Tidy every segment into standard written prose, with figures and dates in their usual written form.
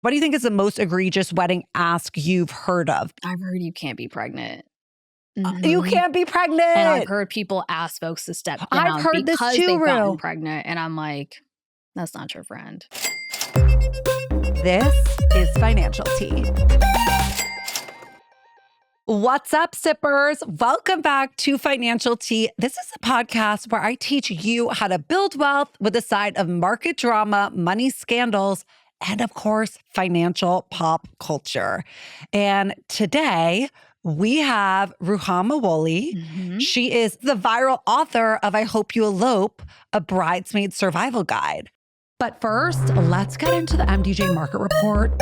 What do you think is the most egregious wedding ask you've heard of? I've heard you can't be pregnant. You can't be pregnant. And I've heard people ask folks to step down I've heard this because too, they've gotten Ru. pregnant. And I'm like, that's not your friend. This is Financial Tea. What's up, sippers? Welcome back to Financial Tea. This is a podcast where I teach you how to build wealth with a side of market drama, money scandals, and of course, financial pop culture. And today, we have Ruhama Wolle. She is the viral author of I Hope You Elope, a Bridesmaid Survival Guide. But first, let's get into the MDJ Market Report.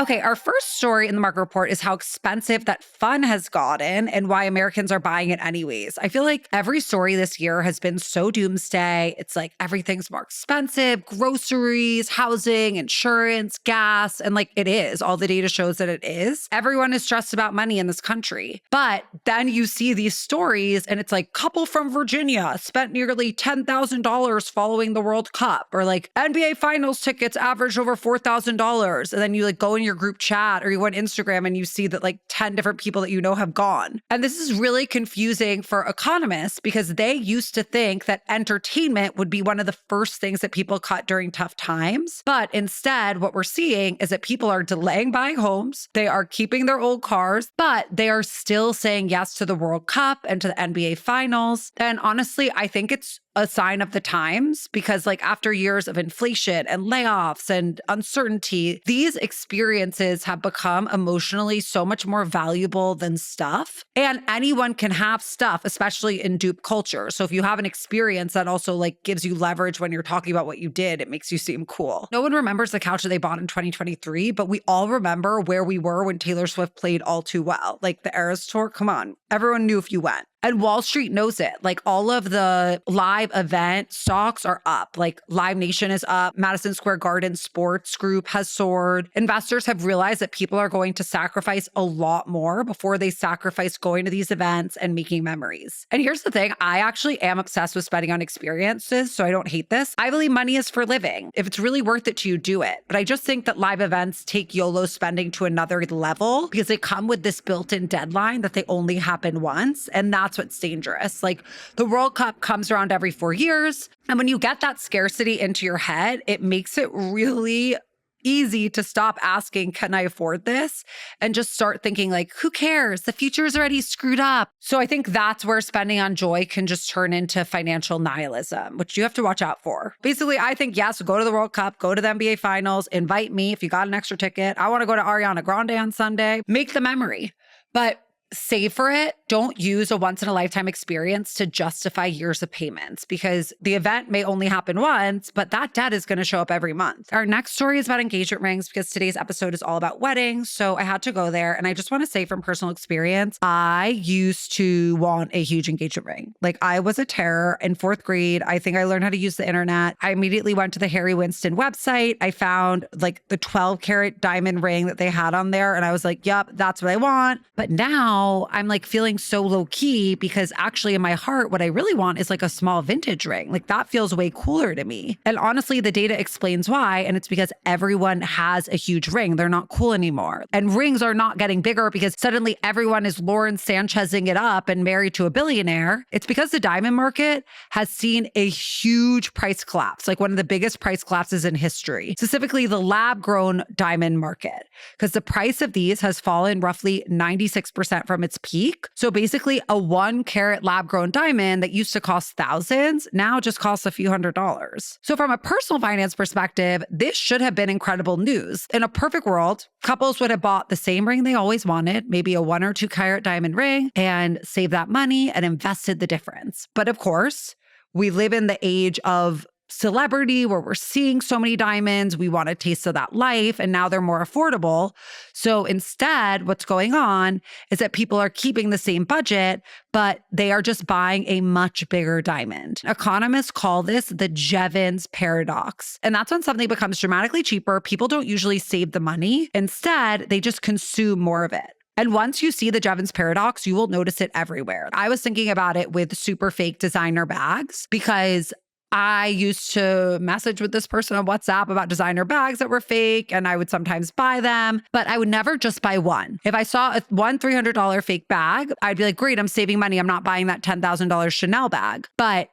Okay, our first story in the market report is how expensive that fun has gotten and why Americans are buying it anyways. I feel like every story this year has been so doomsday. It's like everything's more expensive, groceries, housing, insurance, gas, and like it is. All the data shows that it is. Everyone is stressed about money in this country. But then you see these stories and it's like couple from Virginia spent nearly $10,000 following the World Cup, or like NBA Finals tickets averaged over $4,000. And then you like go in your group chat or you go on Instagram and you see that like 10 different people that you know have gone. And this is really confusing for economists because they used to think that entertainment would be one of the first things that people cut during tough times. But instead, what we're seeing is that people are delaying buying homes. They are keeping their old cars, but they are still saying yes to the World Cup and to the NBA Finals. And honestly, I think it's a sign of the times because like after years of inflation and layoffs and uncertainty, these experiences have become emotionally so much more valuable than stuff. And anyone can have stuff, especially in dupe culture. So if you have an experience that also like gives you leverage when you're talking about what you did, it makes you seem cool. No one remembers the couch that they bought in 2023, but we all remember where we were when Taylor Swift played All Too Well. Like the Eras Tour, come on. Everyone knew if you went. And Wall Street knows it. Like all of the live event stocks are up. Like Live Nation is up. Madison Square Garden Sports Group has soared. Investors have realized that people are going to sacrifice a lot more before they sacrifice going to these events and making memories. And here's the thing. I actually am obsessed with spending on experiences, so I don't hate this. I believe money is for living. If it's really worth it to you, do it. But I just think that live events take YOLO spending to another level because they come with this built-in deadline that they only happen once. And that's what's dangerous. Like the World Cup comes around every 4 years. And when you get that scarcity into your head, it makes it really easy to stop asking, can I afford this? And just start thinking like, who cares? The future is already screwed up. So I think that's where spending on joy can just turn into financial nihilism, which you have to watch out for. Basically, I think, yes, go to the World Cup, go to the NBA Finals, invite me if you got an extra ticket. I want to go to Ariana Grande on Sunday. Make the memory. But save for it. Don't use a once-in-a-lifetime experience to justify years of payments because the event may only happen once, but that debt is going to show up every month. Our next story is about engagement rings because today's episode is all about weddings, so I had to go there. And I just want to say from personal experience, I used to want a huge engagement ring. Like I was a terror in 4th grade. I think I learned how to use the internet. I immediately went to the Harry Winston website. I found like the 12-carat diamond ring that they had on there. And I was like, yep, that's what I want. But now I'm like feeling so low key because actually in my heart, what I really want is like a small vintage ring. Like that feels way cooler to me. And honestly, the data explains why. And it's because everyone has a huge ring. They're not cool anymore. And rings are not getting bigger because suddenly everyone is Lauren Sanchezing it up and married to a billionaire. It's because the diamond market has seen a huge price collapse, like one of the biggest price collapses in history, specifically the lab grown diamond market, because the price of these has fallen roughly 96% from its peak. So basically a 1-carat lab-grown diamond that used to cost thousands now just costs a few $100s. So from a personal finance perspective, this should have been incredible news. In a perfect world, couples would have bought the same ring they always wanted, maybe a 1 or 2-carat diamond ring, and saved that money and invested the difference. But of course, we live in the age of celebrity where we're seeing so many diamonds. We want a taste of that life, and now they're more affordable. So instead, what's going on is that people are keeping the same budget, but they are just buying a much bigger diamond. Economists call this the Jevons paradox. And that's when something becomes dramatically cheaper. People don't usually save the money. Instead, they just consume more of it. And once you see the Jevons paradox, you will notice it everywhere. I was thinking about it with super fake designer bags because I used to message with this person on WhatsApp about designer bags that were fake, and I would sometimes buy them, but I would never just buy one. If I saw one $300 fake bag, I'd be like, great, I'm saving money. I'm not buying that $10,000 Chanel bag. But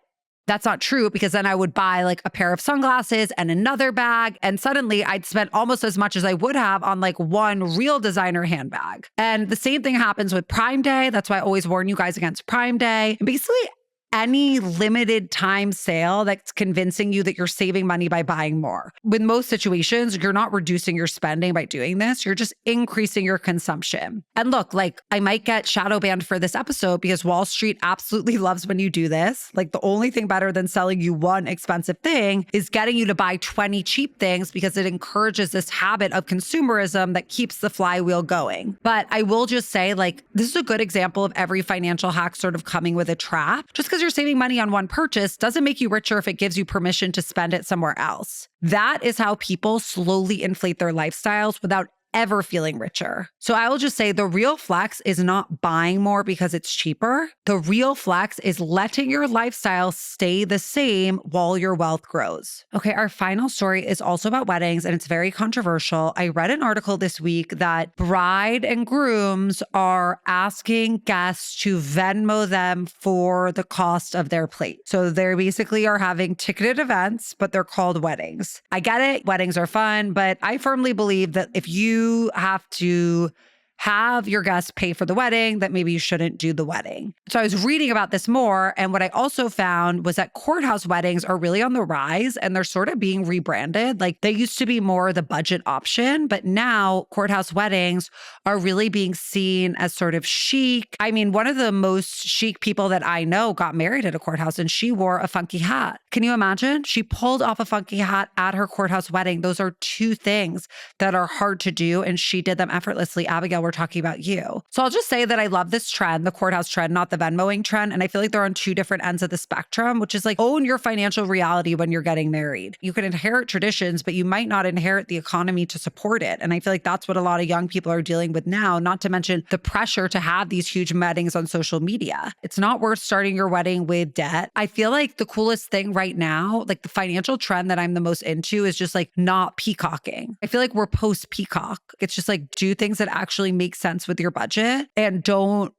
that's not true, because then I would buy like a pair of sunglasses and another bag. And suddenly I'd spend almost as much as I would have on like one real designer handbag. And the same thing happens with Prime Day. That's why I always warn you guys against Prime Day. And basically, any limited time sale that's convincing you that you're saving money by buying more. With most situations, you're not reducing your spending by doing this. You're just increasing your consumption. And look, like I might get shadow banned for this episode because Wall Street absolutely loves when you do this. Like the only thing better than selling you one expensive thing is getting you to buy 20 cheap things, because it encourages this habit of consumerism that keeps the flywheel going. But I will just say, like, this is a good example of every financial hack sort of coming with a trap. Just because you're saving money on one purchase doesn't make you richer if it gives you permission to spend it somewhere else. That is how people slowly inflate their lifestyles without ever feeling richer. So I will just say the real flex is not buying more because it's cheaper. The real flex is letting your lifestyle stay the same while your wealth grows. Okay, our final story is also about weddings, and it's very controversial. I read an article this week that bride and grooms are asking guests to Venmo them for the cost of their plate. So they basically are having ticketed events, but they're called weddings. I get it. Weddings are fun, but I firmly believe that if you have to have your guests pay for the wedding, that maybe you shouldn't do the wedding. So I was reading about this more, and what I also found was that courthouse weddings are really on the rise, and they're sort of being rebranded. Like they used to be more the budget option, but now courthouse weddings are really being seen as sort of chic. I mean, one of the most chic people that I know got married at a courthouse, and she wore a funky hat. Can you imagine? She pulled off a funky hat at her courthouse wedding. Those are two things that are hard to do, and she did them effortlessly. Abigail, we're talking about you. So I'll just say that I love this trend, the courthouse trend, not the Venmoing trend. And I feel like they're on two different ends of the spectrum, which is like own your financial reality when you're getting married. You can inherit traditions, but you might not inherit the economy to support it. And I feel like that's what a lot of young people are dealing with now, not to mention the pressure to have these huge weddings on social media. It's not worth starting your wedding with debt. I feel like the coolest thing right now, like the financial trend that I'm the most into, is just like not peacocking. I feel like we're post peacock. It's just like do things that actually make sense with your budget, and don't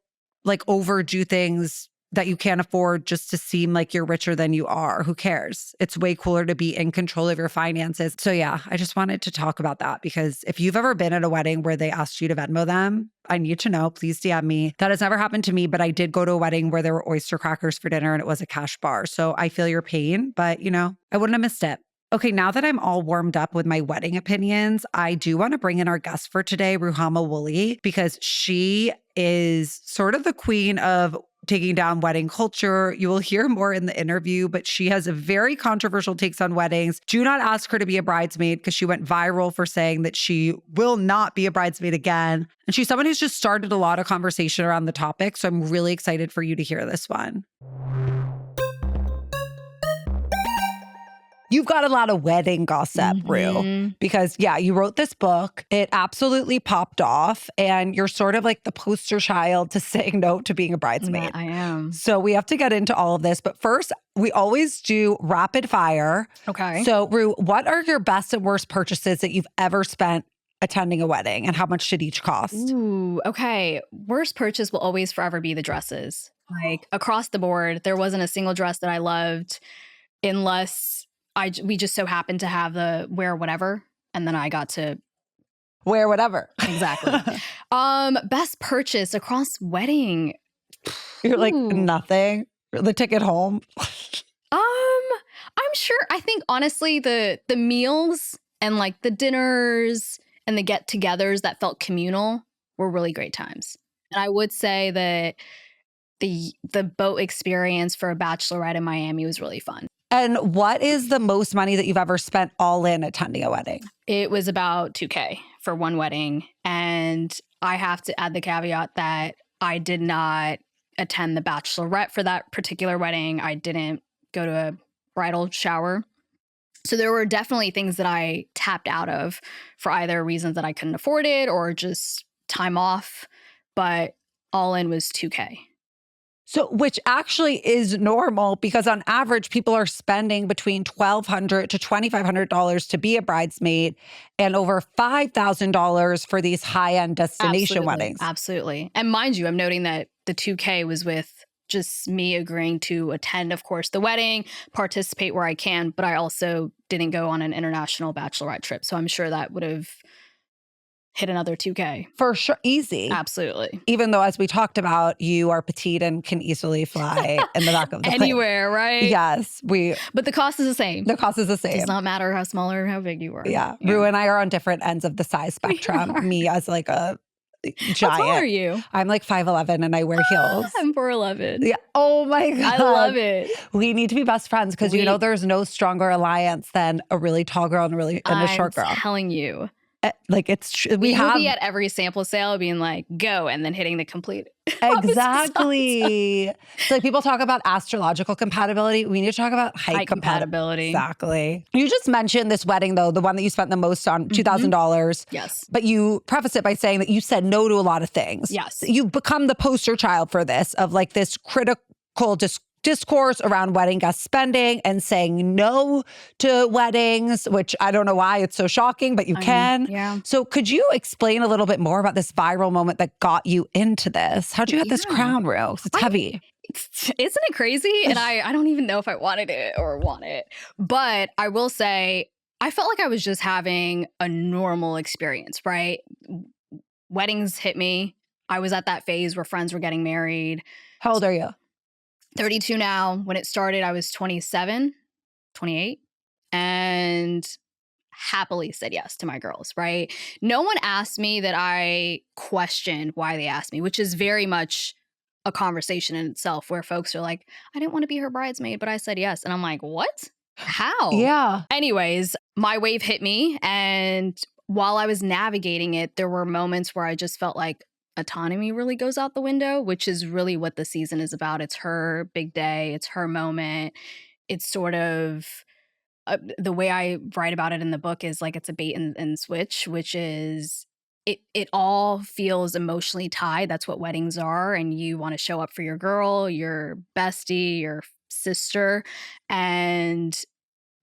like overdo things that you can't afford just to seem like you're richer than you are. Who cares? It's way cooler to be in control of your finances. So yeah, I just wanted to talk about that, because if you've ever been at a wedding where they asked you to Venmo them, I need to know. Please DM me. That has never happened to me, but I did go to a wedding where there were oyster crackers for dinner and it was a cash bar. So I feel your pain, but you know, I wouldn't have missed it. Okay, now that I'm all warmed up with my wedding opinions, I do want to bring in our guest for today, Ruhama Wolle, because she is sort of the queen of taking down wedding culture. You will hear more in the interview, but she has a very controversial takes on weddings. Do not ask her to be a bridesmaid, because she went viral for saying that she will not be a bridesmaid again. And she's someone who's just started a lot of conversation around the topic. So I'm really excited for you to hear this one. You've got a lot of wedding gossip, Rue, because yeah, you wrote this book. It absolutely popped off, and you're sort of like the poster child to saying no to being a bridesmaid. Yeah, I am. So we have to get into all of this, but first we always do rapid fire. Okay. So Rue, what are your best and worst purchases that you've ever spent attending a wedding, and how much did each cost? Ooh, okay. Worst purchase will always forever be the dresses. Like across the board, there wasn't a single dress that I loved, unless we just so happened to have the wear whatever, and then I got to wear whatever. Exactly. Best purchase across wedding. You're like nothing. The ticket home. I'm sure. I think honestly, the meals and like the dinners and the get-togethers that felt communal were really great times. And I would say that the boat experience for a bachelorette in Miami was really fun. And what is the most money that you've ever spent all in attending a wedding? It was about $2,000 for one wedding. And I have to add the caveat that I did not attend the bachelorette for that particular wedding. I didn't go to a bridal shower. So there were definitely things that I tapped out of for either reasons that I couldn't afford it or just time off. But all in was $2,000. So, which actually is normal because on average, people are spending between $1,200 to $2,500 to be a bridesmaid and over $5,000 for these high-end destination weddings. Absolutely. And mind you, I'm noting that the 2K was with just me agreeing to attend, of course, the wedding, participate where I can, but I also didn't go on an international bachelorette trip. So I'm sure that would have hit another 2K. For sure. Easy. Absolutely. Even though, as we talked about, you are petite and can easily fly in the back of the plane. Anywhere, right? Yes. But the cost is the same. The cost is the same. It does not matter how small or how big you are. Yeah. Ru and I are on different ends of the size spectrum. Me as like a giant. How tall are you? I'm like 5'11" and I wear heels. I'm 4'11". Yeah. Oh my God. I love it. We need to be best friends because you know there's no stronger alliance than a really tall girl and a short girl. I'm telling you. Like it's true. We will be at every sample sale being like, go, and then hitting the complete. Exactly. So like people talk about astrological compatibility. We need to talk about height compatibility. Exactly. You just mentioned this wedding though, the one that you spent the most on, $2,000. Yes. But you preface it by saying that you said no to a lot of things. Yes. You've become the poster child for this, of like this critical discourse around wedding guest spending and saying no to weddings, which I don't know why it's so shocking, but you can. Yeah. So could you explain a little bit more about this viral moment that got you into this? How'd you get this crown, Ru? It's heavy. Isn't it crazy? And I don't even know if I wanted it or want it. But I will say, I felt like I was just having a normal experience, right? Weddings hit me. I was at that phase where friends were getting married. How old are you? 32 now. When it started, I was 27, 28, and happily said yes to my girls, right? No one asked me that I questioned why they asked me, which is very much a conversation in itself where folks are like, I didn't want to be her bridesmaid, but I said yes. And I'm like, what? How? Yeah. Anyways, my wave hit me. And while I was navigating it, there were moments where I just felt like autonomy really goes out the window, which is really what the season is about. It's her big day. It's her moment. It's sort of the way I write about it in the book is like it's a bait and switch, which is it all feels emotionally tied. That's what weddings are. And you want to show up for your girl, your bestie, your sister, and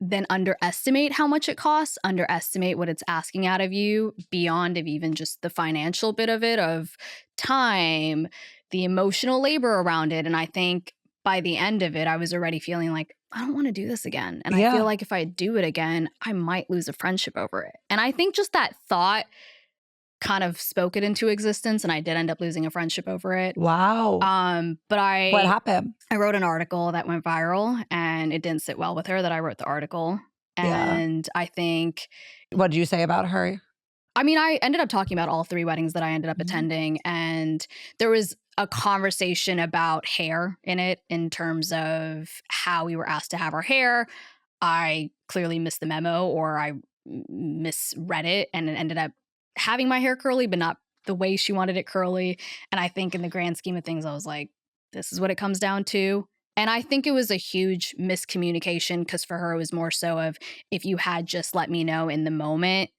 then underestimate how much it costs, underestimate what it's asking out of you beyond of even just the financial bit of it, of time, the emotional labor around it. And I think by the end of it, I was already feeling like, I don't want to do this again. And I feel like if I do it again, I might lose a friendship over it. And I think just that thought kind of spoke it into existence, and I did end up losing a friendship over it. Wow. But what happened? I wrote an article that went viral, and it didn't sit well with her that I wrote the article. And I think, what did you say about her? I mean, I ended up talking about all 3 weddings that I ended up attending, and there was a conversation about hair in it in terms of how we were asked to have our hair. I clearly missed the memo, or I misread it, and it ended up having my hair curly, but not the way she wanted it curly. And I think in the grand scheme of things, I was like, this is what it comes down to. And I think it was a huge miscommunication because for her, it was more so of, if you had just let me know in the moment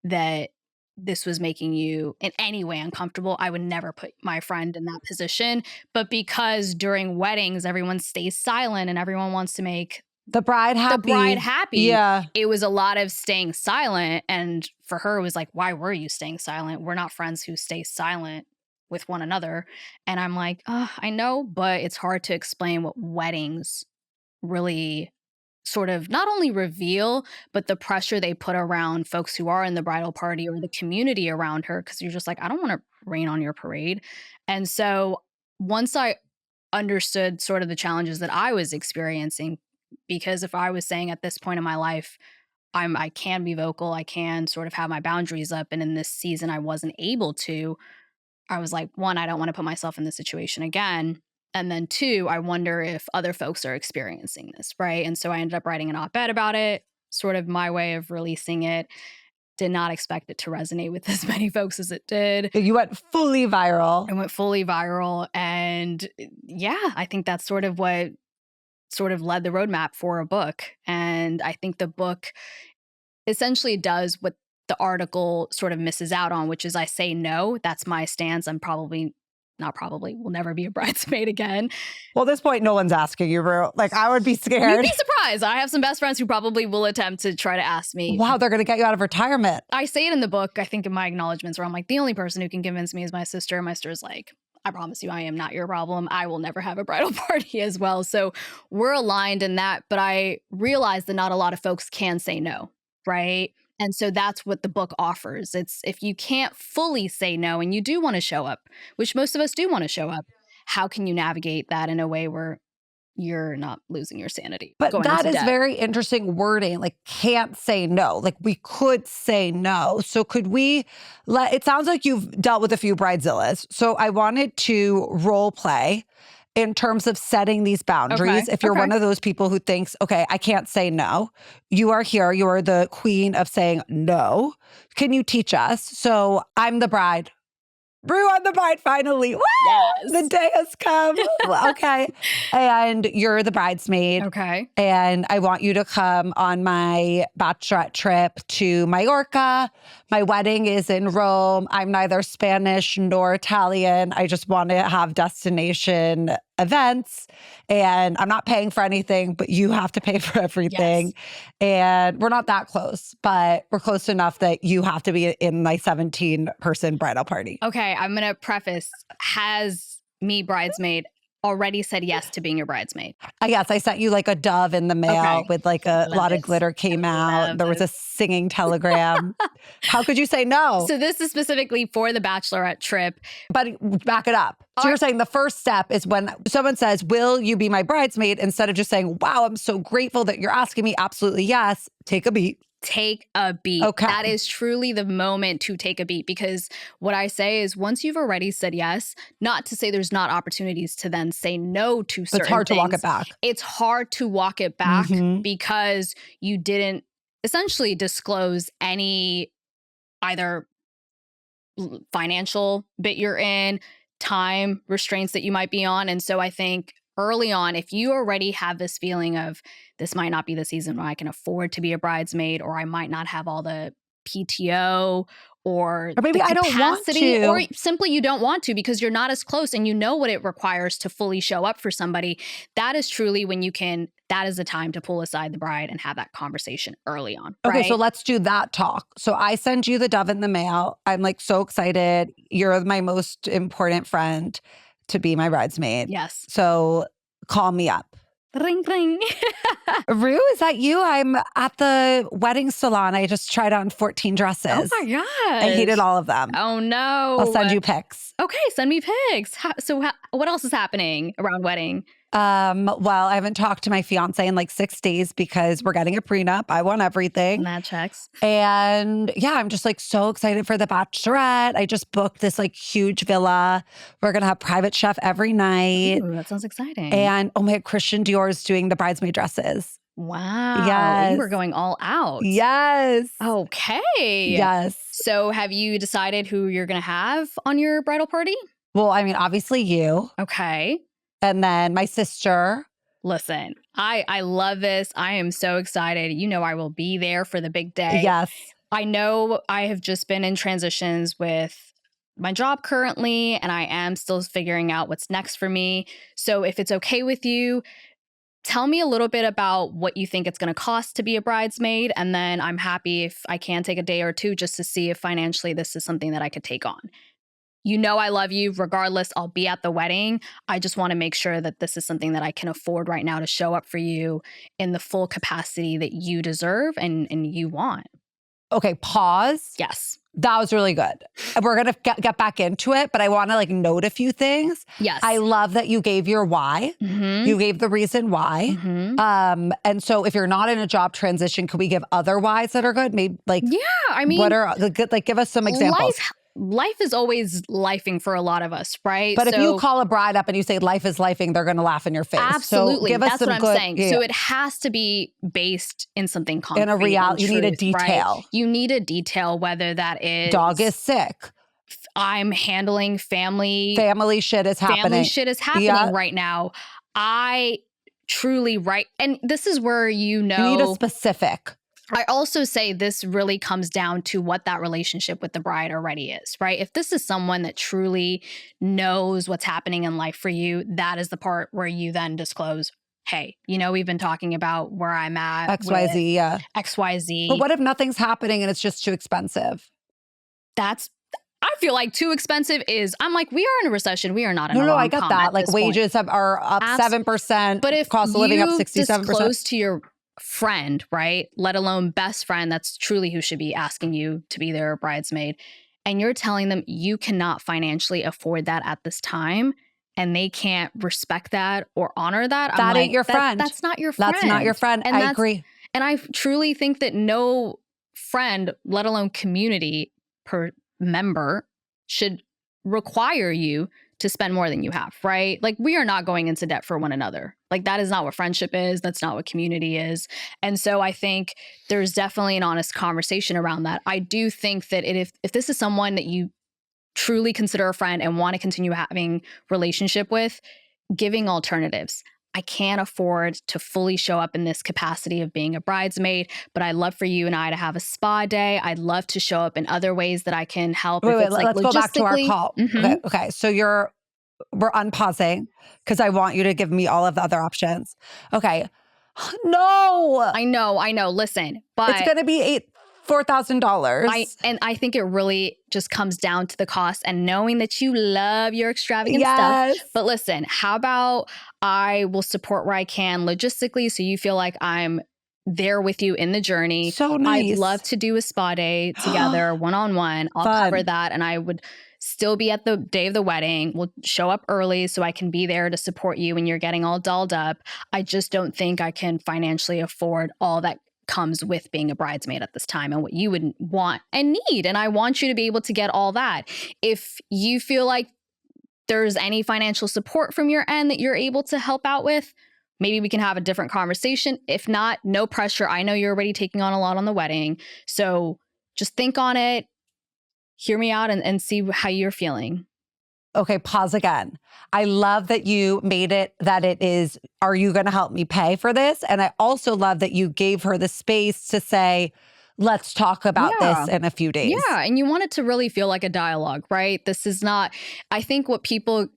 that this was making you in any way uncomfortable, I would never put my friend in that position. But because during weddings, everyone stays silent and everyone wants to make the bride happy. Yeah. It was a lot of staying silent. And for her, it was like, why were you staying silent? We're not friends who stay silent with one another. And I'm like, I know, but it's hard to explain what weddings really sort of not only reveal, but the pressure they put around folks who are in the bridal party or the community around her. Cause you're just like, I don't want to rain on your parade. And so once I understood sort of the challenges that I was experiencing, because if I was saying at this point in my life, I can be vocal, I can sort of have my boundaries up, and in this season I wasn't able to, I was like, 1, I don't want to put myself in this situation again. And then 2, I wonder if other folks are experiencing this, right? And so I ended up writing an op-ed about it, sort of my way of releasing it. Did not expect it to resonate with as many folks as it did. You went fully viral. I went fully viral. And yeah, I think that's sort of what sort of led the roadmap for a book. And I think the book essentially does what the article sort of misses out on, which is I say no. That's my stance. I'm probably not probably, will never be a bridesmaid again. Well, at this point, no one's asking you, bro. Like, I would be You'd scared. be surprised. I have some best friends who probably will attempt to try to ask me. Wow, they're going to get you out of retirement. I say it in the book, I think in my acknowledgments, where I'm like, the only person who can convince me is my sister. My sister's like, I promise you, I am not your problem. I will never have a bridal party as well. So we're aligned in that. But I realize that not a lot of folks can say no, right? And so that's what the book offers. It's if you can't fully say no and you do want to show up, which most of us do want to show up, how can you navigate that in a way where you're not losing your sanity? But going that into is debt? very interesting wording. Like, can't say no. Like, we could say no. So could we it sounds like you've dealt with a few bridezillas. So I wanted to role play in terms of setting these boundaries. Okay, If you're okay. one of those people who thinks, okay, I can't say no, you are here. You are the queen of saying no. Can you teach us? So I'm the bride. Rue, I'm the bride finally. Woo! Yes. The day has come. Okay. And you're the bridesmaid. Okay. And I want you to come on my bachelorette trip to Mallorca. My wedding is in Rome. I'm neither Spanish nor Italian. I just want to have destination events. And I'm not paying for anything, but you have to pay for everything. Yes. And we're not that close, but we're close enough that you have to be in my 17-person bridal party. Okay, I'm going to preface, has me bridesmaid already said yes to being your bridesmaid? Yes, I sent you like a dove in the mail Okay. with like a Love lot of this. glitter came I out. love There was a this. singing telegram. How could you say no? So this is specifically for the bachelorette trip. But back it up. So you're saying the first step is when someone says, will you be my bridesmaid? Instead of just saying, wow, I'm so grateful that you're asking me. Absolutely yes. Take a beat. Take a beat. Okay. That is truly the moment to take a beat, because what I say is once you've already said yes, not to say there's not opportunities to then say no to certain It's hard to walk things. it back. It's hard to walk it back Mhm. because you didn't essentially disclose any either financial bit you're in, time restraints that you might be on. And so I think early on, if you already have this feeling of this might not be the season where I can afford to be a bridesmaid, or I might not have all the PTO or maybe the I don't want capacity, to. or simply you don't want to because you're not as close and you know what it requires to fully show up for somebody, that is truly when you can, that is the time to pull aside the bride and have that conversation early on. Okay, right? so let's do that talk. So I send you the dove in the mail. I'm like so excited. You're my most important friend to be my bridesmaid. Yes. So call me up. Ring, ring. Rue, is that you? I'm at the wedding salon. I just tried on 14 dresses. Oh my gosh. I hated all of them. Oh no. I'll send you pics. Okay, send me pics. What else is happening around wedding? Well, I haven't talked to my fiance in like 6 days because we're getting a prenup. I want everything. And that checks. And yeah, I'm just like so excited for the bachelorette. I just booked this like huge villa. We're going to have private chef every night. Ooh, that sounds exciting. And oh my God, Christian Dior is doing the bridesmaid dresses. Wow. Yes. You were going all out. Yes. Okay. Yes. So have you decided who you're going to have on your bridal party? Well, I mean, obviously you. Okay. And then my sister. Listen, I love this. I am so excited. You know I will be there for the big day. Yes. I know I have just been in transitions with my job currently, and I am still figuring out what's next for me. So if it's okay with you, tell me a little bit about what you think it's going to cost to be a bridesmaid. And then I'm happy if I can take a day or two just to see if financially this is something that I could take on. You know I love you. Regardless, I'll be at the wedding. I just want to make sure that this is something that I can afford right now to show up for you in the full capacity that you deserve and you want. Okay, pause. Yes. That was really good. We're going to get back into it, but I want to like note a few things. Yes. I love that you gave your why. Mm-hmm. You gave the reason why. Mm-hmm. And so if you're not in a job transition, could we give other whys that are good? Maybe like, Yeah, I mean, what are the good, like give us some examples. Life is always lifing for a lot of us, right? But if you call a bride up and you say life is lifing, they're going to laugh in your face. Absolutely. So give us That's some what I'm good, saying. yeah. So it has to be based in something concrete. In a reality, you need a truth, right? detail. You need a detail, whether that is Dog is sick. I'm handling family shit is happening. Family shit is happening Yeah. right now. I truly and this is where You need a specific. I also say this really comes down to what that relationship with the bride already is, right? If this is someone that truly knows what's happening in life for you, that is the part where you then disclose, hey, we've been talking about where I'm at with XYZ, yeah. XYZ. But what if nothing's happening and it's just too expensive? I feel like too expensive I'm like, we are in a recession. We are not in a No, I rom-com get that. at Like this point. wages are up 7%, But if cost of living up you 67%. disclose to your friend, right, let alone best friend, that's truly who should be asking you to be their bridesmaid, and you're telling them you cannot financially afford that at this time, and they can't respect that or honor that, That ain't your friend. That's not your friend. That's not your friend. And I agree. And I truly think that no friend, let alone community per member, should require you to spend more than you have, right? Like, we are not going into debt for one another. Like, that is not what friendship is. That's not what community is. And so I think there's definitely an honest conversation around that. I do think that if this is someone that you truly consider a friend and want to continue having relationship with, giving alternatives. I can't afford to fully show up in this capacity of being a bridesmaid, but I'd love for you and I to have a spa day. I'd love to show up in other ways that I can help. Wait, let's go back to our call. Mm-hmm. Okay. So we're unpausing because I want you to give me all of the other options. Okay. No. I know. Listen, but it's going to be $4,000. I think it really just comes down to the cost and knowing that you love your extravagant Yes. stuff. But listen, how about I will support where I can logistically so you feel like I'm there with you in the journey. So nice. I'd love to do a spa day together, one-on-one. I'll cover that, and I would still be at the day of the wedding. We'll show up early so I can be there to support you when you're getting all dolled up. I just don't think I can financially afford all that comes with being a bridesmaid at this time and what you would want and need. And I want you to be able to get all that. If you feel like there's any financial support from your end that you're able to help out with, maybe we can have a different conversation. If not, no pressure. I know you're already taking on a lot on the wedding. So just think on it, hear me out, and see how you're feeling. Okay, pause again. I love that you made it that it is, are you going to help me pay for this? And I also love that you gave her the space to say, let's talk about this in a few days. Yeah, and you want it to really feel like a dialogue, right? This is not, I think what people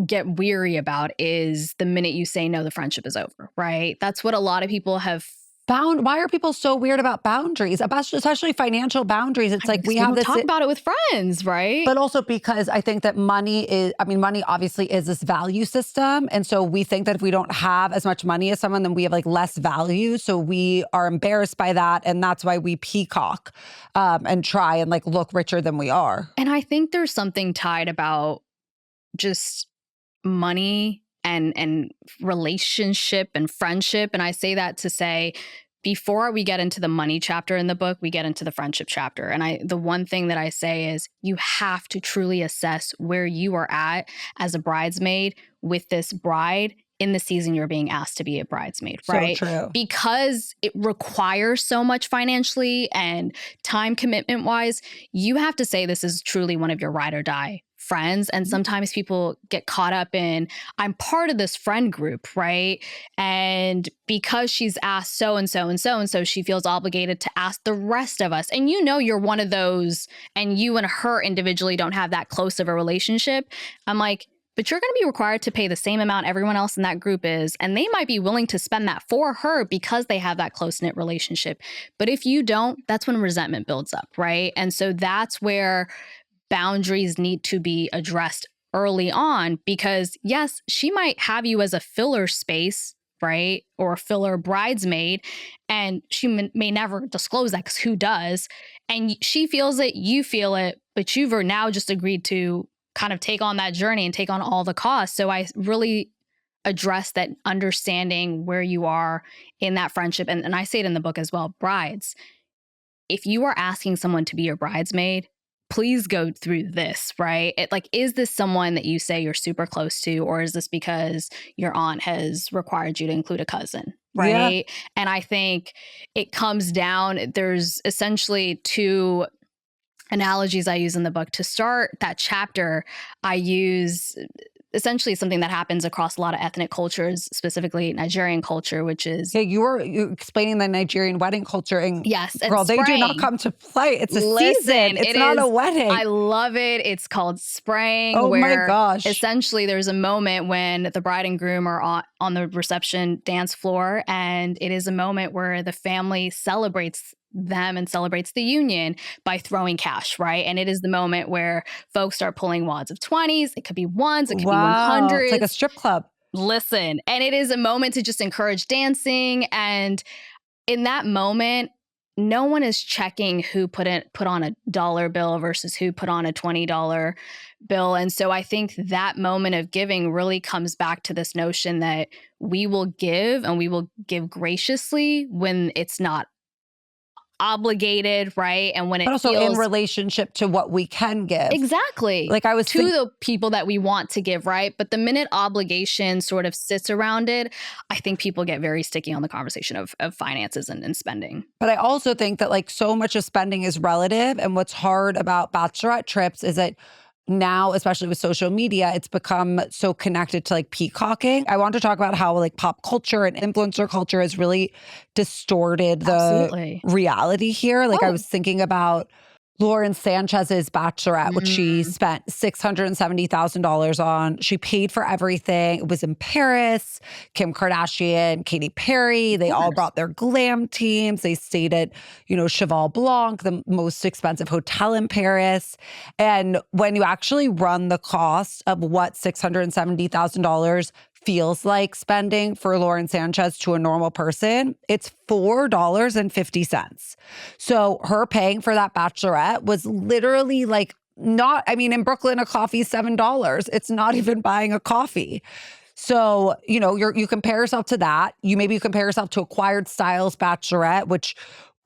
get weary about is the minute you say no, the friendship is over, right? That's what a lot of people have found. Why are people so weird about boundaries, especially financial boundaries? It's like we have this talk about it with friends, right? But also because I think that money obviously is this value system. And so we think that if we don't have as much money as someone, then we have like less value. So we are embarrassed by that. And that's why we peacock and try and like look richer than we are. And I think there's something tied about just money and relationship and friendship. And I say that to say, before we get into the money chapter in the book, we get into the friendship chapter. And the one thing that I say is you have to truly assess where you are at as a bridesmaid with this bride in the season you're being asked to be a bridesmaid, right? So true. Because it requires so much financially and time commitment wise, you have to say this is truly one of your ride or die friends. And sometimes people get caught up in, I'm part of this friend group, right? And because she's asked so and so and so and so, she feels obligated to ask the rest of us. And you're one of those, and you and her individually don't have that close of a relationship. I'm like, but you're going to be required to pay the same amount everyone else in that group is. And they might be willing to spend that for her because they have that close-knit relationship. But if you don't, that's when resentment builds up, right? And so that's where boundaries need to be addressed early on, because yes, she might have you as a filler space, right? Or a filler bridesmaid, and she may never disclose that, because who does? And she feels it, you feel it, but you've now just agreed to kind of take on that journey and take on all the costs. So I really address that, understanding where you are in that friendship. And I say it in the book as well, brides, if you are asking someone to be your bridesmaid, please go through this, right? Is this someone that you say you're super close to, or is this because your aunt has required you to include a cousin, right? Yeah. And I think it comes down, there's essentially two analogies I use in the book. To start that chapter, I use essentially something that happens across a lot of ethnic cultures, specifically Nigerian culture, which is... Yeah, you explaining the Nigerian wedding culture, and Yes, and girl, they do not spraying. come to play. It's a Listen, season. It's not a wedding. I love it. It's called spraying. Oh my where gosh. essentially there's a moment when the bride and groom are on the reception dance floor, and it is a moment where the family celebrates them and celebrates the union by throwing cash, right? And it is the moment where folks start pulling wads of 20s. It could be ones, it could be 100s. It's like a strip club. Listen, and it is a moment to just encourage dancing. And in that moment, no one is checking who put on a dollar bill versus who put on a $20 bill. And so I think that moment of giving really comes back to this notion that we will give, and we will give graciously when it's not obligated, right? And when it But also feels in relationship to what we can give. Exactly. Like I was to the people that we want to give, right? But the minute obligation sort of sits around it, I think people get very sticky on the conversation of finances and spending. But I also think that like so much of spending is relative. And what's hard about bachelorette trips is that now, especially with social media, it's become so connected to like peacocking. I want to talk about how like pop culture and influencer culture has really distorted the Absolutely. reality here. Like I was thinking about Lauren Sanchez's bachelorette, which she spent $670,000 on. She paid for everything. It was in Paris. Kim Kardashian, Katy Perry, they all brought their glam teams. They stayed at, Cheval Blanc, the most expensive hotel in Paris. And when you actually run the cost of what $670,000 feels like spending for Lauren Sanchez to a normal person, it's $4.50. So her paying for that bachelorette was literally like in Brooklyn, a coffee is $7. It's not even buying a coffee. So, you compare yourself to that. You compare yourself to Acquired Styles Bachelorette, which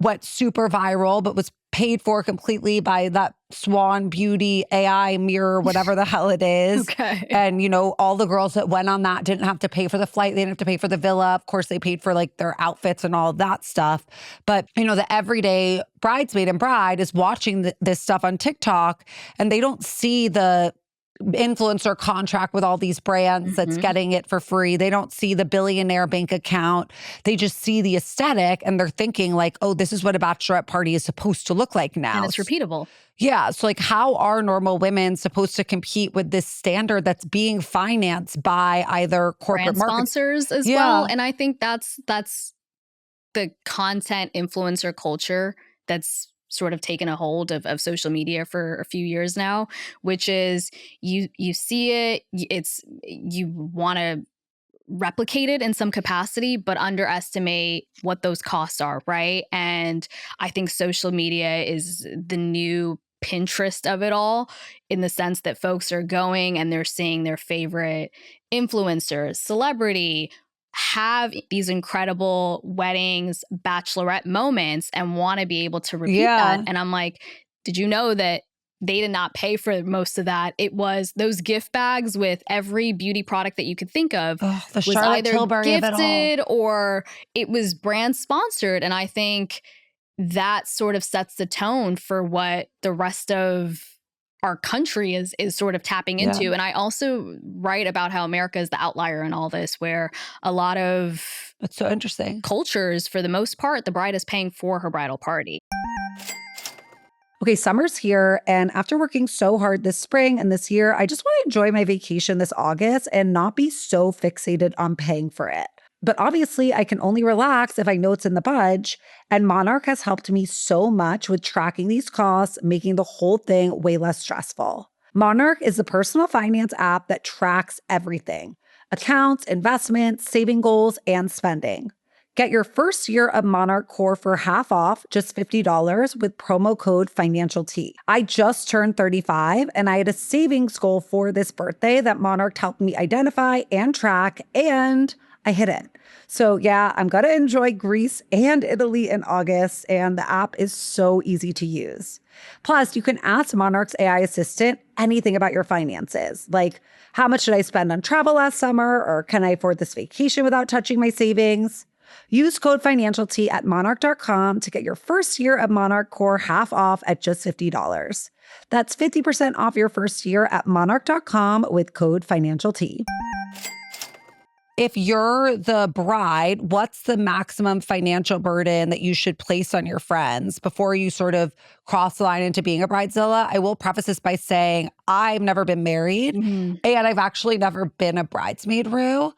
went super viral, but was paid for completely by that Swan Beauty AI mirror, whatever the hell it is. Okay. And, all the girls that went on that didn't have to pay for the flight. They didn't have to pay for the villa. Of course, they paid for like their outfits and all of that stuff. But, the everyday bridesmaid and bride is watching this stuff on TikTok, and they don't see the influencer contract with all these brands that's getting it for free. They don't see the billionaire bank account. They just see the aesthetic, and they're thinking like, oh, this is what a bachelorette party is supposed to look like now. And it's repeatable. Yeah. So like, how are normal women supposed to compete with this standard that's being financed by either corporate brand sponsors as well? And I think that's the content influencer culture that's sort of taken a hold of social media for a few years now, which is you see it, you want to replicate it in some capacity, but underestimate what those costs are, right? And I think social media is the new Pinterest of it all, in the sense that folks are going and they're seeing their favorite influencers, celebrity, have these incredible weddings, bachelorette moments, and want to be able to repeat that. And I'm like, did you know that they did not pay for most of that? It was those gift bags with every beauty product that you could think of was either gifted or it was brand sponsored. And I think that sort of sets the tone for what the rest of our country is sort of tapping into. And I also write about how America is the outlier in all this, where a lot of that's so interesting cultures, for the most part, the bride is paying for her bridal party. Okay, summer's here, and after working so hard this spring and this year, I just want to enjoy my vacation this August and not be so fixated on paying for it. But obviously, I can only relax if I know it's in the budget, and Monarch has helped me so much with tracking these costs, making the whole thing way less stressful. Monarch is the personal finance app that tracks everything: accounts, investments, saving goals, and spending. Get your first year of Monarch Core for half off, just $50 with promo code FinancialT. I just turned 35 and I had a savings goal for this birthday that Monarch helped me identify and track, and I hit it. So yeah, I'm going to enjoy Greece and Italy in August, and the app is so easy to use. Plus, you can ask Monarch's AI assistant anything about your finances, like how much did I spend on travel last summer, or can I afford this vacation without touching my savings? Use code FinancialT at monarch.com to get your first year of Monarch Core half off at just $50. That's 50% off your first year at monarch.com with code FinancialT. If you're the bride, what's the maximum financial burden that you should place on your friends before you sort of cross the line into being a bridezilla? I will preface this by saying I've never been married and I've actually never been a bridesmaid, Rue,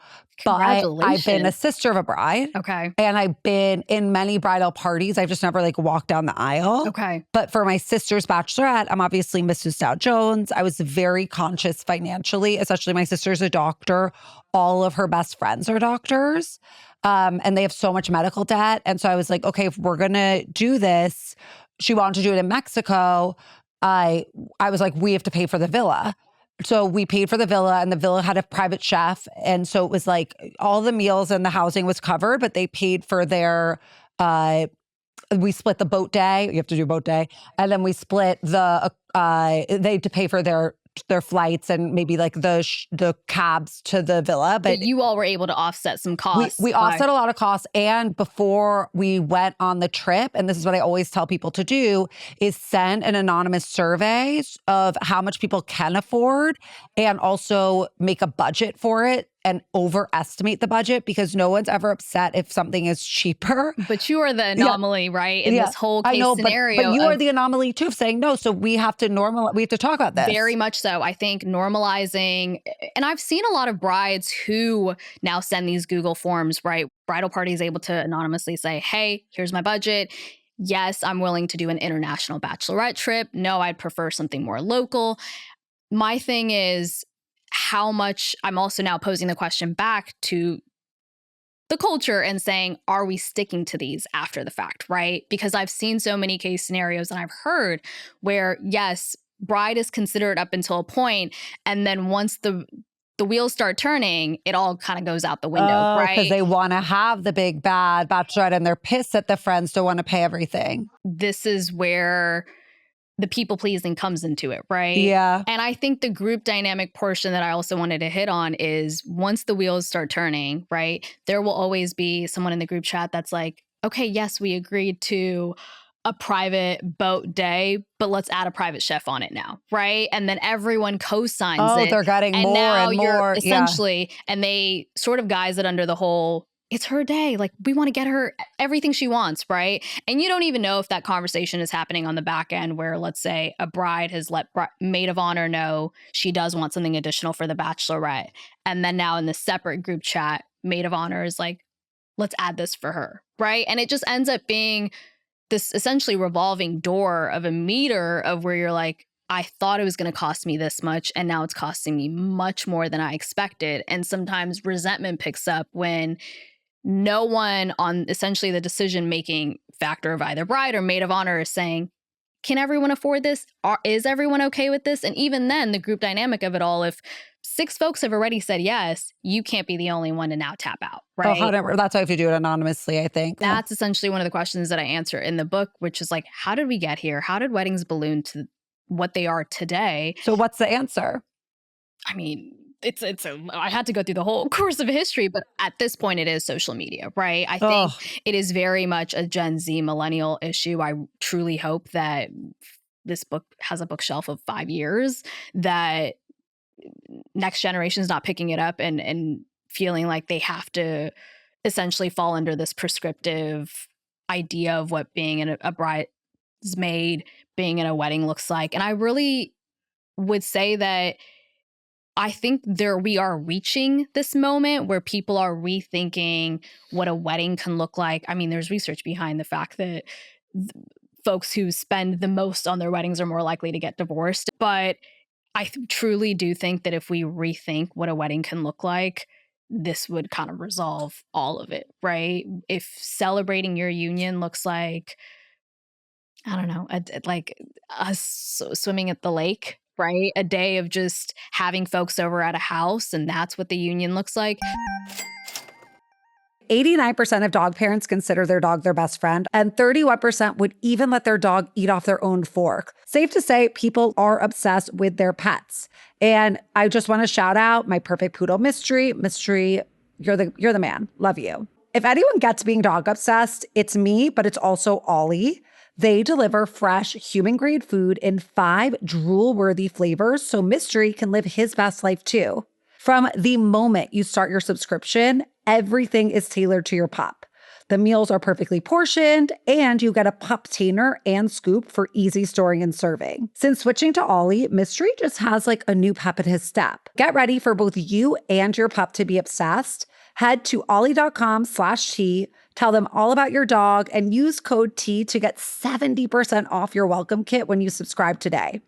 but I've been a sister of a bride. Okay. And I've been in many bridal parties. I've just never like walked down the aisle. Okay. But for my sister's bachelorette, I'm obviously Mrs. Dow Jones. I was very conscious financially, especially my sister's a doctor. All of her best friends are doctors. And they have so much medical debt. And so I was like, okay, if we're going to do this, she wanted to do it in Mexico. I was like, we have to pay for the villa. So we paid for the villa and the villa had a private chef. And so it was like all the meals and the housing was covered, but they paid for their, we split the boat day. You have to do boat day. And then we split the, they had to pay for their flights and maybe like the cabs to the villa. But you all were able to offset some costs. We offset a lot of costs. And before we went on the trip, and this is what I always tell people to do, is send an anonymous survey of how much people can afford and also make a budget for it and overestimate the budget, because no one's ever upset if something is cheaper. But you are the anomaly, right? In this whole case scenario. But you are the anomaly too of saying no. So we have to talk about this. Very much so. I think normalizing, and I've seen a lot of brides who now send these Google forms, right? Bridal party is able to anonymously say, hey, here's my budget. Yes, I'm willing to do an international bachelorette trip. No, I'd prefer something more local. My thing is, how much I'm also now posing the question back to the culture and saying, are we sticking to these after the fact, right? Because I've seen so many case scenarios and I've heard where, yes, bride is considered up until a point, and then once the wheels start turning, it all kind of goes out the window, right? Because they want to have the big bad bachelorette and they're pissed that the friends don't want to pay everything. This is where the people pleasing comes into it, right? Yeah. And I think the group dynamic portion that I also wanted to hit on is once the wheels start turning, right, there will always be someone in the group chat that's like, okay, yes, we agreed to a private boat day, but let's add a private chef on it now, right? And then everyone co-signs it. Oh, they're getting and more now and you're more. Essentially, and they sort of guise it under the whole, it's her day. Like, we want to get her everything she wants, right? And you don't even know if that conversation is happening on the back end where, let's say, a bride has let maid of honor know she does want something additional for the bachelorette. And then now in the separate group chat, maid of honor is like, let's add this for her, right? And it just ends up being this essentially revolving door of a meter of where you're like, I thought it was going to cost me this much, and now it's costing me much more than I expected. And sometimes resentment picks up when no one on essentially the decision-making factor of either bride or maid of honor is saying, can everyone afford this? Is everyone okay with this? And even then, the group dynamic of it all, if 6 folks have already said yes, you can't be the only one to now tap out, right? That's why I have to do it anonymously, I think. That's essentially one of the questions that I answer in the book, which is like, how did we get here? How did weddings balloon to what they are today? So what's the answer? I mean, I had to go through the whole course of history, but at this point it is social media, right? I think it is very much a Gen Z millennial issue. I truly hope that this book has a bookshelf of 5 years, that next generation is not picking it up and feeling like they have to essentially fall under this prescriptive idea of what being a bridesmaid, being in a wedding looks like. And I really would say that I think we are reaching this moment where people are rethinking what a wedding can look like. I mean, there's research behind the fact that folks who spend the most on their weddings are more likely to get divorced. But I truly do think that if we rethink what a wedding can look like, this would kind of resolve all of it, right? If celebrating your union looks like, I don't know, like us swimming at the lake, right? A day of just having folks over at a house, and that's what the union looks like. 89% of dog parents consider their dog their best friend, and 31% would even let their dog eat off their own fork. Safe to say, people are obsessed with their pets. And I just want to shout out my perfect poodle, Mystery. Mystery, you're the man. Love you. If anyone gets being dog obsessed, it's me, but it's also Ollie. They deliver fresh, human grade food in 5 drool worthy flavors so Mystery can live his best life too. From the moment you start your subscription, everything is tailored to your pup. The meals are perfectly portioned, and you get a pup tainer and scoop for easy storing and serving. Since switching to Ollie, Mystery just has like a new pup at his step. Get ready for both you and your pup to be obsessed. Head to ollie.com/T, tell them all about your dog, and use code T to get 70% off your welcome kit when you subscribe today.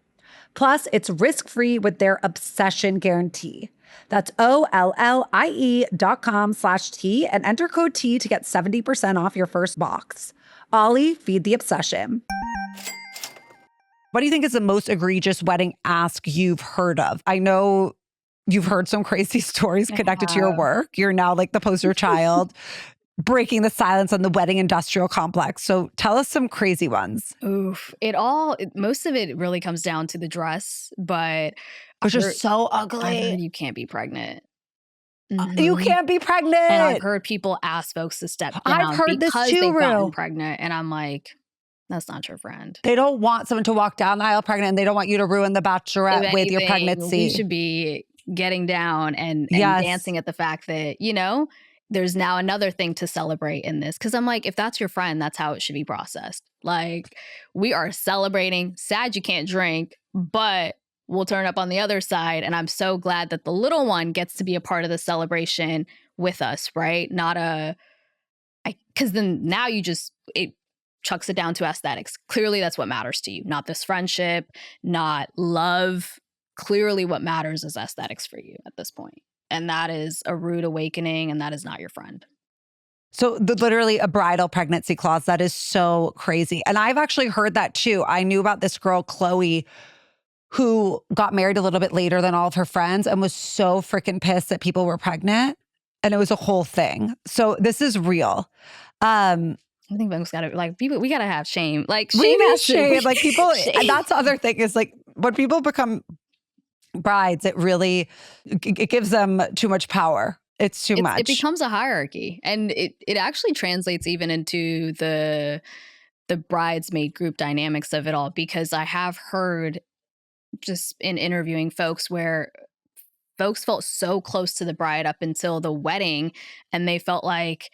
Plus, it's risk-free with their obsession guarantee. That's OLLIE.com/T and enter code T to get 70% off your first box. Ollie, feed the obsession. What do you think is the most egregious wedding ask you've heard of? I know you've heard some crazy stories connected to your work. You're now like the poster child, breaking the silence on the wedding industrial complex. So tell us some crazy ones. Oof. Most of it really comes down to the dress, but Which is so I heard ugly. you can't be pregnant. You can't be pregnant. And I've heard people ask folks to step down I've heard this because too, they've gotten Ru. pregnant. And I'm like, that's not your friend. They don't want someone to walk down the aisle pregnant, and they don't want you to ruin the bachelorette If with your anything, pregnancy. We should be getting down and Yes. dancing at the fact that, you know, there's now another thing to celebrate in this. Because I'm like, if that's your friend, that's how it should be processed. Like, we are celebrating. Sad you can't drink, but we'll turn up on the other side. And I'm so glad that the little one gets to be a part of the celebration with us, right? Because then now it chucks it down to aesthetics. Clearly, that's what matters to you, not this friendship, not love. Clearly, what matters is aesthetics for you at this point. And that is a rude awakening, and that is not your friend. So literally a bridal pregnancy clause, that is so crazy. And I've actually heard that too. I knew about this girl, Chloe, who got married a little bit later than all of her friends and was so freaking pissed that people were pregnant. And it was a whole thing. So this is real. I think folks gotta we gotta have shame. Like We shame need has shame. to Like people, shame. and that's the other thing is like when people become brides, it gives them too much power. It's too much. It becomes a hierarchy, and it actually translates even into the bridesmaid group dynamics of it all, because I have heard just in interviewing folks where folks felt so close to the bride up until the wedding, and they felt like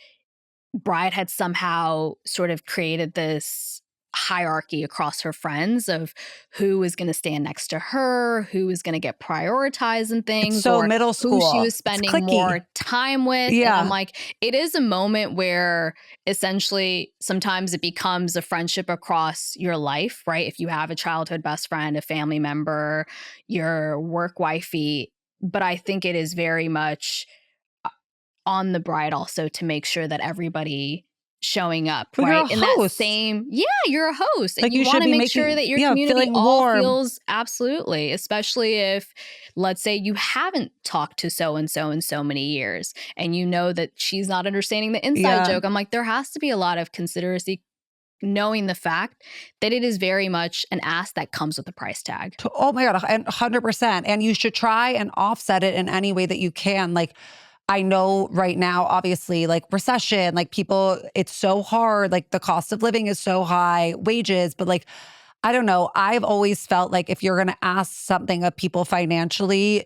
bride had somehow sort of created this hierarchy across her friends of who was going to stand next to her, who was going to get prioritized and things, It's so or middle school. who she was It's spending cliquey. more time with. Yeah. And I'm like, it is a moment where essentially sometimes it becomes a friendship across your life, right? If you have a childhood best friend, a family member, your work wifey. But I think it is very much on the bride also to make sure that everybody showing up, Well, right? you're a In host. that same, you're a host. And Like, you you should want to be make sure making- that your yeah, community feeling all warm. feels absolutely, especially if, let's say, you haven't talked to so-and-so in so many years and you know that she's not understanding the inside Yeah. joke. I'm like, there has to be a lot of consideracy, knowing the fact that it is very much an ask that comes with a price tag. Oh my God, 100%. And you should try and offset it in any way that you can. Like, I know right now, obviously, like recession, like people, it's so hard. Like the cost of living is so high, wages, but like, I don't know. I've always felt like if you're going to ask something of people financially,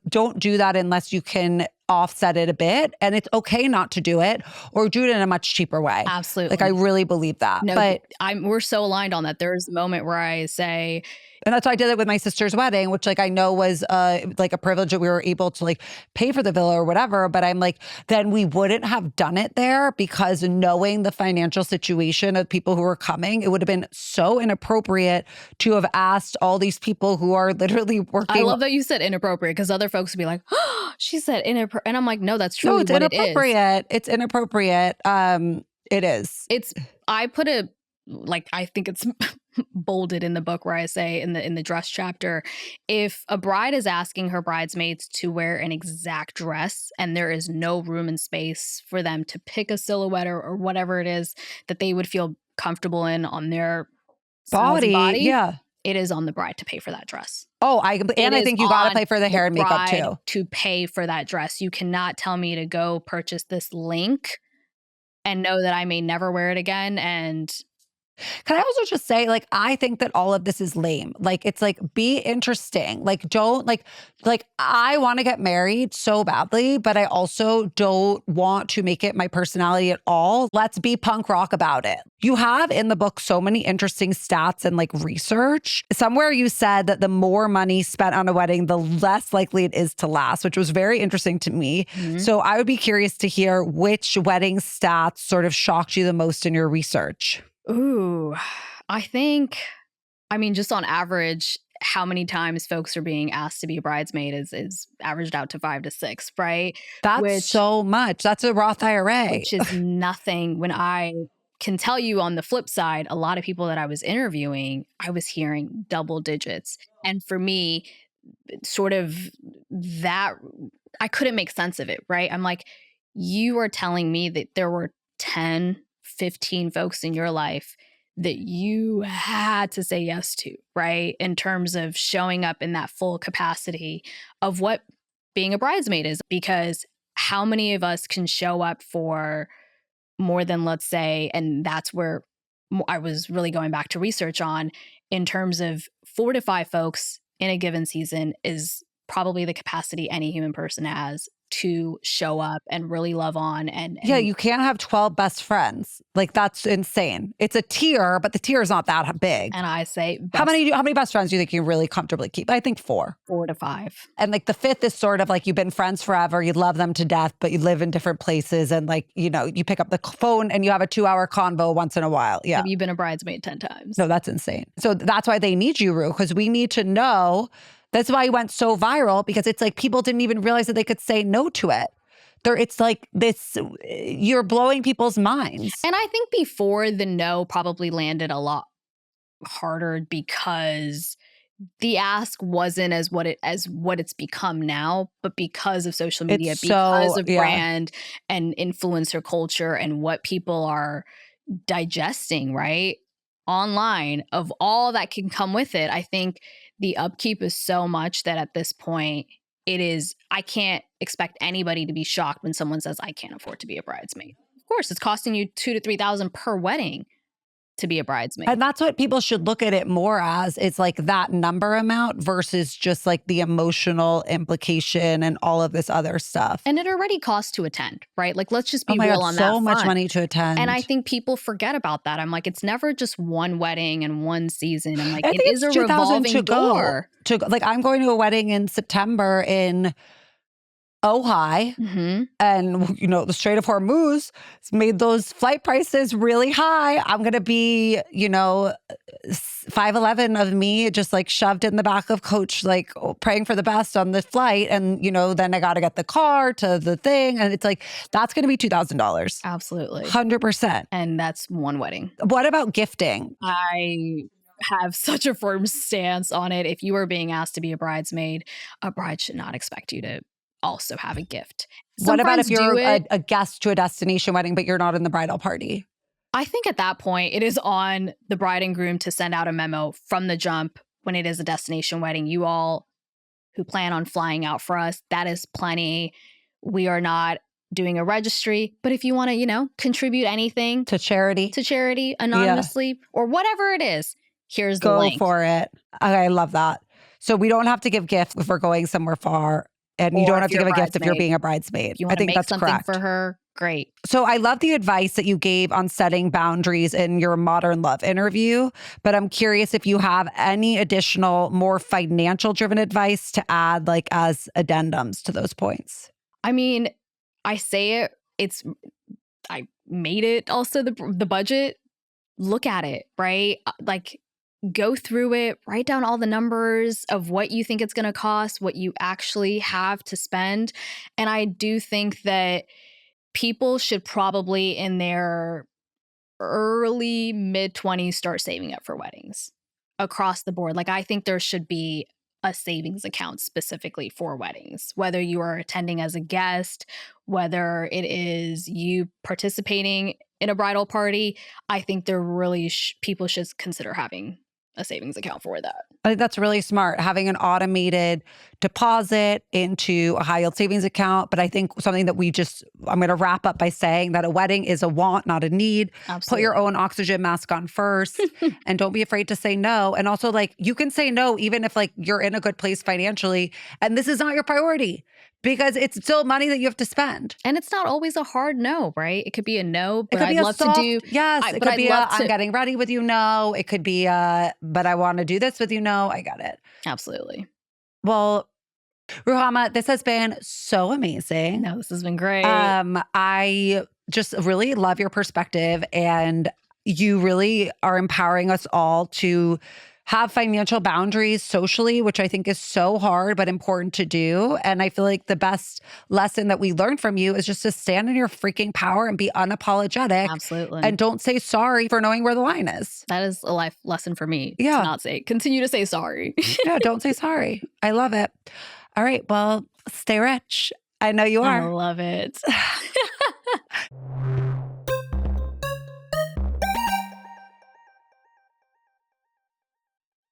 don't do that unless you can offset it a bit. And it's okay not to do it, or do it in a much cheaper way. Absolutely. Like I really believe that. No, but we're so aligned on that. There's a moment where I say, and that's why I did it with my sister's wedding, which like I know was like a privilege that we were able to like pay for the villa or whatever. But I'm like, then we wouldn't have done it there, because knowing the financial situation of people who were coming, it would have been so inappropriate to have asked all these people who are literally working. I love that you said inappropriate, because other folks would be like, oh, she said inappropriate. And I'm like, no, that's truly it's what inappropriate. it is. It's inappropriate. It is. I put I think it's bolded in the book where I say in the dress chapter, if a bride is asking her bridesmaids to wear an exact dress and there is no room and space for them to pick a silhouette or whatever it is that they would feel comfortable in on their body, yeah. it is on the bride to pay for that dress. Oh, I think you got to pay for the hair and makeup too. To pay for that dress. You cannot tell me to go purchase this link and know that I may never wear it again. And Can I also just say, like, I think that all of this is lame. Like, it's like, be interesting. Like, don't like I want to get married so badly, but I also don't want to make it my personality at all. Let's be punk rock about it. You have in the book so many interesting stats and like research. Somewhere you said that the more money spent on a wedding, the less likely it is to last, which was very interesting to me. So I would be curious to hear which wedding stats sort of shocked you the most in your research. ooh, I mean, just on average, how many times folks are being asked to be a bridesmaid is averaged out to 5 to 6, right? That's Which so much. That's a Roth IRA. which is nothing. When I can tell you on the flip side, a lot of people that I was interviewing, I was hearing double digits. And for me, sort of that, I couldn't make sense of it, right? I'm like, you are telling me that there were 10, 15 folks in your life that you had to say yes to, right? In terms of showing up in that full capacity of what being a bridesmaid is. Because how many of us can show up for more than, let's say, and that's where I was really going back to research on, in terms of 4 to 5 folks in a given season is probably the capacity any human person has to show up and really love on Yeah, you can't have 12 best friends. Like, that's insane. It's a tier, but the tier is not that big. and I say How many best friends do you think you really comfortably keep? I think 4. 4 to 5. And like the 5th is sort of like you've been friends forever, you love them to death, but you live in different places and like, you know, you pick up the phone and you have a 2-hour convo once in a while. Yeah. Have you been a bridesmaid 10 times? No, that's insane. So that's why they need you, Ru, because we need to know. That's why you went so viral, because it's like people didn't even realize that they could say no to it. It's like this, you're blowing people's minds. And I think before, the no probably landed a lot harder because the ask wasn't as what it's become now, but because of social media, It's because so, of yeah. brand and influencer culture and what people are digesting, right? Online, of all that can come with it. I think the upkeep is so much that at this point, I can't expect anybody to be shocked when someone says, I can't afford to be a bridesmaid. Of course, it's costing you $2,000 to $3,000 per wedding to be a bridesmaid. And that's what people should look at it more as. It's like that number amount versus just like the emotional implication and all of this other stuff. And it already costs to attend, right? Like, let's just be Oh my real God, on that so much front. money to attend. And I think people forget about that. I'm like, it's never just one wedding and one season. I'm like, I it think is a it's 2,000 revolving door. Like, I'm going to a wedding in September in Ojai, and you know, the Strait of Hormuz made those flight prices really high. I'm gonna be, you know, 5'11" of me just like shoved in the back of coach, like praying for the best on the flight, and you know, then I got to get the car to the thing, and it's like that's gonna be $2,000. Absolutely, 100%. And that's one wedding. What about gifting? I have such a firm stance on it. If you are being asked to be a bridesmaid, a bride should not expect you to also have a gift. What about if you're a guest to a destination wedding, but you're not in the bridal party? I think at that point, it is on the bride and groom to send out a memo from the jump when it is a destination wedding. You all who plan on flying out for us, that is plenty. We are not doing a registry, but if you want to, you know, contribute anything to charity anonymously, or whatever it is, here's the link. Go for it. Okay, I love that. So we don't have to give gifts if we're going somewhere far. And you don't have to give a gift if you're being a bridesmaid. If you want to make something for her, great. So I love the advice that you gave on setting boundaries in your Modern Love interview, but I'm curious if you have any additional, more financial driven advice to add, like as addendums to those points. I mean, I say I made it also the budget. Look at it, right? Like, go through it, write down all the numbers of what you think it's going to cost, what you actually have to spend. And I do think that people should probably in their early mid-20s start saving up for weddings across the board. Like, I think there should be a savings account specifically for weddings, whether you are attending as a guest, whether it is you participating in a bridal party. I think there really people should consider having a savings account for that. I think that's really smart. Having an automated deposit into a high yield savings account. But I think something that I'm going to wrap up by saying that a wedding is a want, not a need. Absolutely. Put your own oxygen mask on first and don't be afraid to say no. And also like you can say no even if like you're in a good place financially and this is not your priority because it's still money that you have to spend. And it's not always a hard no, right? It could be a no, but I'd love soft, to do. Yes, it could be I'm getting ready with you. No, it could be but I want to do this with you. No, I got it. Absolutely. Well, Ruhama, this has been so amazing. No, this has been great. I just really love your perspective and you really are empowering us all to have financial boundaries socially, which I think is so hard but important to do. And I feel like the best lesson that we learned from you is just to stand in your freaking power and be unapologetic. Absolutely. And don't say sorry for knowing where the line is. That is a life lesson for me. Yeah. To not continue to say sorry. Yeah, don't say sorry. I love it. All right, well, stay rich. I know you are. I love it.